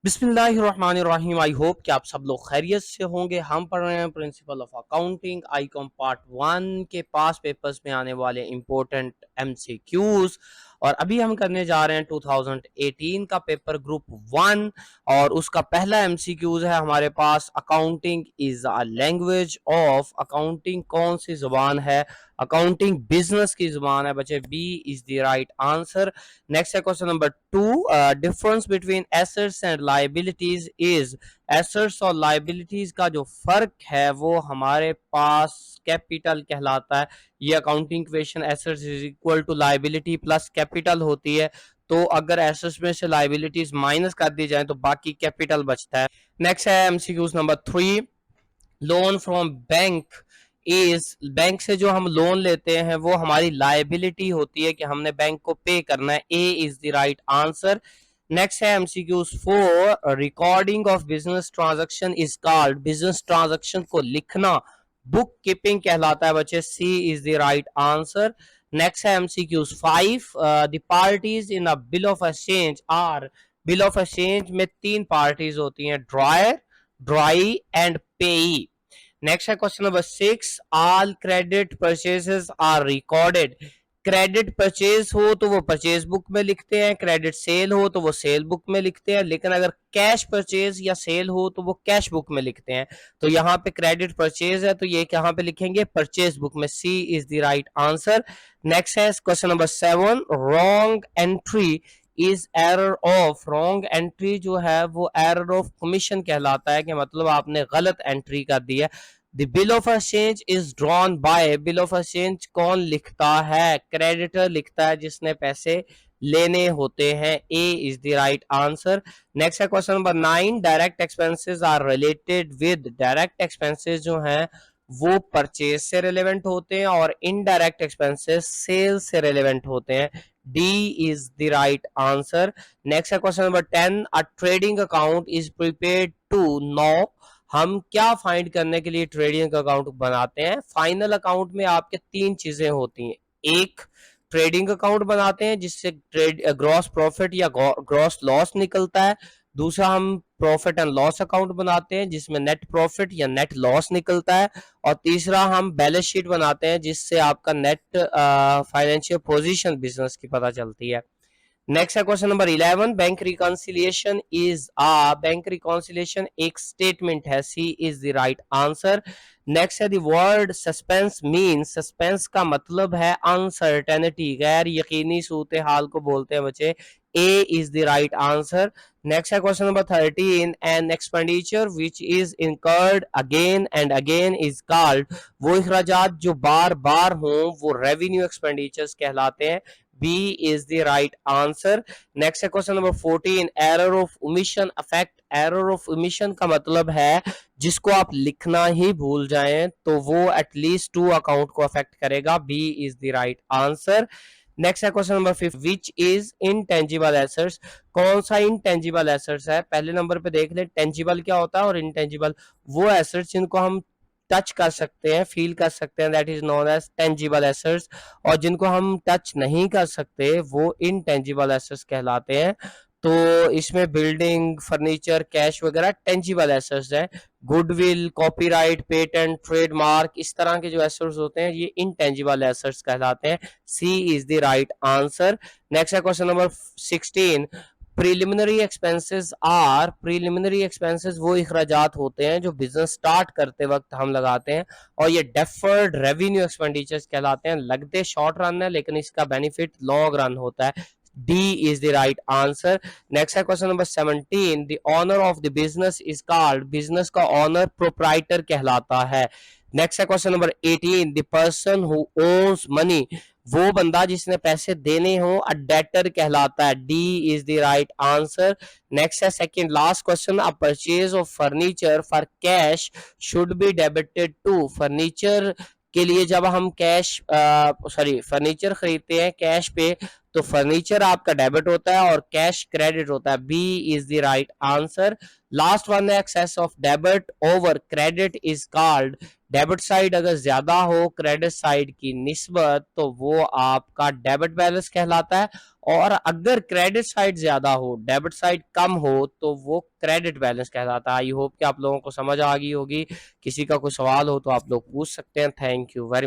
बिस्मिल्लाहिर्रहमानिर्रहीम। I hope कि आप सब लोग खैरियत से होंगे। हम पढ़ रहे हैं principle of accounting Icom part 1 के पास पेपर्स में आने वाले इंपॉर्टेंट एमसीक्यूज, और अभी हम करने जा रहे हैं 2018 का पेपर ग्रुप 1। और उसका पहला एमसीक्यूज है हमारे पास, accounting is a language of. Accounting कौन सी जुबान है? अकाउंटिंग बिजनेस की जुबान है बच्चे। B is the right answer. Next है question number 2, difference between assets and liabilities is. Assets और लाइबिलिटीज का जो फर्क है वो हमारे पास कैपिटल कहलाता है। ये accounting equation, assets is equal to liability plus capital होती है। तो अगर एसेट्स में से लाइबिलिटीज माइनस कर दी जाए तो बाकी कैपिटल बचता है। नेक्स्ट है MCQs number 3, loan from bank is. Bank से जो हम लोन लेते हैं वो हमारी लाइबिलिटी होती है कि हमने बैंक को पे करना है। A is the right answer. Next है MCQs 4, recording of business transaction is called. Business transaction को लिखना बुक कीपिंग कहलाता है बच्चे। C is the right answer. Next है MCQs 5, the parties in a bill of exchange are. Bill of exchange में तीन parties होती हैं, drawer, drawee and payee. Next है question number 6, all credit purchases are recorded. Credit purchase हो तो वो purchase book में लिखते हैं, क्रेडिट सेल हो तो वो सेल बुक में लिखते हैं, लेकिन अगर कैश परचेज या सेल हो तो वो कैश बुक में लिखते हैं। तो यहाँ पे क्रेडिट परचेज है तो ये यहाँ पे लिखेंगे परचेज बुक में। C is the right answer. Next है question number 7, wrong entry is error of. Wrong entry जो है वो एरर ऑफ कमीशन कहलाता है, कि मतलब आपने गलत एंट्री कर दी है। The bill of exchange is drawn by. Bill of exchange कौन लिखता है? क्रेडिटर लिखता है जिसने पैसे लेने होते हैं। A is the right answer. Next है question number 9, direct expenses are related with. Direct expenses जो हैं वो परचेज से रिलेवेंट होते हैं और इनडायरेक्ट एक्सपेंसेस सेल से रिलेवेंट होते हैं। D is the right answer. Next है question number 10, a trading account is prepared to know. हम क्या फाइंड करने के लिए ट्रेडिंग अकाउंट बनाते हैं? फाइनल अकाउंट में आपके तीन चीजें होती हैं। एक, ट्रेडिंग अकाउंट बनाते हैं जिससे ट्रेड ग्रॉस प्रॉफिट या ग्रॉस लॉस निकलता है। दूसरा, हम प्रॉफिट एंड लॉस अकाउंट बनाते हैं जिसमें नेट प्रॉफिट या नेट लॉस निकलता है। और तीसरा, हम बैलेंस शीट बनाते हैं जिससे आपका नेट फाइनेंशियल पोजीशन बिजनेस की पता चलती है। नेक्स्ट है question number 11, bank reconciliation is a. Bank reconciliation एक स्टेटमेंट है। C is the right answer. Next है the word suspense mean. Suspense का मतलब है अनसर्टेनिटी, गैर यकीनी सूरत हाल को बोलते हैं बच्चे। A is the right answer. Next है question number 13, an expenditure which is incurred again and again is called. वो अखराजात जो बार बार हों वो रेवेन्यू एक्सपेंडिचर्स कहलाते हैं। B is the right answer. Next है question number 14, error of omission affect. Error of omission का मतलब है जिसको आप लिखना ही भूल जाएं तो वो एटलीस्ट 2 अकाउंट को अफेक्ट करेगा। B is the right answer. Next है question number 5, which is intangible assets. कौन सा इनटेंजिबल एसेट्स है? पहले नंबर पे देख ले, टेंजिबल क्या होता है और इनटेंजिबल। वो एसेट्स जिनको हम टच कर सकते हैं, फील कर सकते हैं, that is known as tangible assets. और जिनको हम टच नहीं कर सकते वो इनटेंजिबल एसेट्स कहलाते हैं। तो इसमें बिल्डिंग, फर्नीचर, कैश वगैरह टेंजिबल एसेट्स है। गुडविल, कॉपीराइट, पेटेंट, ट्रेडमार्क, इस तरह के जो एसेट्स होते हैं ये इनटेंजिबल एसेट्स कहलाते हैं। C is the right answer. Next है question number 16, preliminary expenses are. Preliminary expenses वो अखराजात होते हैं जो बिजनेस स्टार्ट करते वक्त हम लगाते हैं, और ये डेफर्ड रेवेन्यू एक्सपेंडिचर्स कहलाते हैं। लगते शॉर्ट रन है लेकिन इसका बेनिफिट लॉन्ग रन होता है। D is the right answer. Next है question number 17, the owner of the business is called. Business का ऑनर प्रोप्राइटर कहलाता है। नेक्स्ट है question number 18, the person who owns money. वो बंदा जिसने पैसे देने हो अ डेटर कहलाता है। D is the right answer. Next है second last question, a purchase of furniture for cash should be debited to. Furniture के लिए जब हम कैश फर्नीचर खरीदते हैं कैश पे तो फर्नीचर आपका डेबिट होता है और कैश क्रेडिट होता है। B is the right answer. Last one है excess of debit over credit is called. Debit side अगर ज्यादा हो क्रेडिट साइड की निस्बत तो वो आपका डेबिट बैलेंस कहलाता है, और अगर क्रेडिट साइड ज्यादा हो, डेबिट साइड कम हो, तो वो क्रेडिट बैलेंस कहलाता है। आई होप कि आप लोगों को समझ आ गई होगी। किसी का कोई सवाल हो तो आप लोग पूछ सकते हैं। Thank you very much.